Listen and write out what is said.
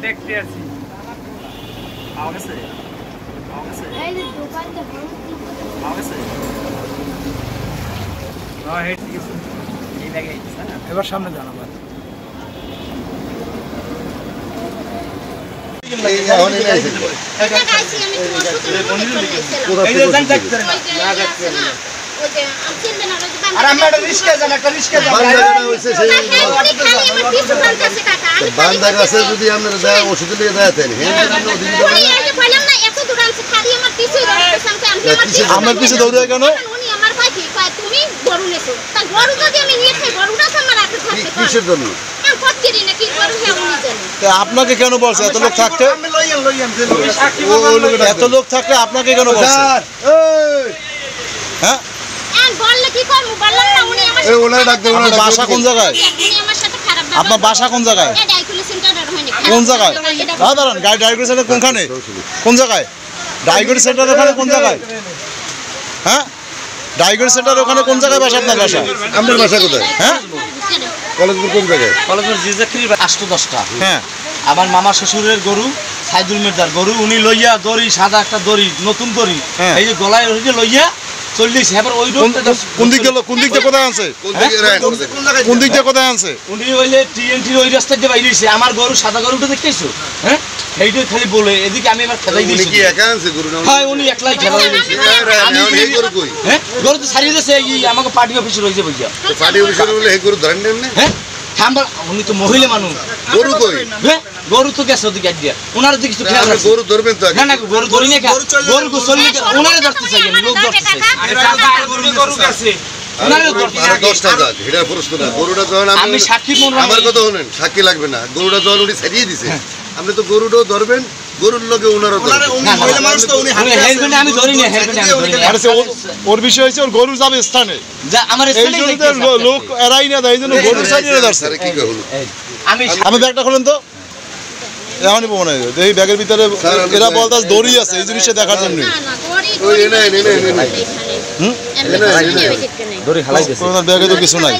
দেখতে আছি এবার সামনে জানাবার আমার পিছু দৌড়ে কেন আপনাকে কেন বলছে এত লোক থাকতে এত লোক থাকলে আপনাকে কেন বলছে হ্যাঁ বাসা কোন জায়গায় আপনার বাসা কোন জায়গায় কোন জায়গায় দাঁড়ান গাড়ি ডায়াগনোস সেন্টার কোনখানে কোন জায়গায় ডায়াগনোস সেন্টার ওখানে কোন জায়গায় হ্যাঁ ডায়াগনোস সেন্টার ওখানে কোন জায়গায় বাসা আপনার বাসা আপনার বাসা কোথায় হ্যাঁ কলেজপুর কোন জায়গায় কলেজপুর জিজাকির 8-10টা হ্যাঁ আমার মামা শ্বশুরের গরু সাইদুল মির্জার গরু উনি লইয়া দড়ি সাদা একটা দড়ি নতুন দড়ি এই যে গলায় লইয়া 40 হেবার ওই কোন দিক গেল কোন দিক দিয়ে কোথায় আনছে কোন দিক দিয়ে কোথায় আনছে উনি হইলে টিএনটির ওই রাস্তা দিয়ে বাইরে এসে আমার গরু সাদা গরুটা দেখতেছো হ্যাঁ এইটাই খালি বলে এদিকে আমি এবার খেলাই দিয়েছি উনি কি একা আনছে গরু না হ্যাঁ উনি একলাই খেলাই দিয়েছে আমি এই গরু কই হ্যাঁ গরু তো ছাড়িয়ে দিয়েছে এই আমাকে পার্টি অফিসে রইছে বইয়া তো পার্টি অফিসে বলে এই গরু ধরেন না হ্যাঁ থামবা উনি তো মহিলা মানুষ গরু কই হ্যাঁ গরু তো গেছে ওদিকে দিয়া ওনার দিকে কিছু খেয়াল রাখো গরু ধরবেন তো না না গরু ধরি না গরু কো চলি ওনারে ধরতে চাই আমি লোক ধরতে চাই গরু গেছে ওনারে ধরতে 10 টাকা এটা প্রশ্ন না গরুটা যখন আমি সাক্ষী আমার কথা শুনেন সাক্ষী লাগবে না গরুটা যখন উনি ছাড়িয়ে দিয়েছে আপনি তো গরুটাও ধরবেন গরুর লগে ওনারও উনি মহিলা মানুষ তো উনি হেলমেট আমি ধরি না হেলমেট আমি ধরি না আরে ওর বিষয় হইছে ওর গরু যাবে স্থানে যা আমার স্থানে লোক এরাই না দেয় জন্য গরু ছাড়িয়ে ধরছে আরে কি কইল আমি ব্যাগটা খুলেন তো এমনই মনে হয় এই ব্যাগের ভিতরে এরা বলতাস দড়ি আছে এই জিনিসটা দেখার জন্য না না দড়ি দড়ি হালাই দিয়েছে ব্যাগে তো কিছু নাই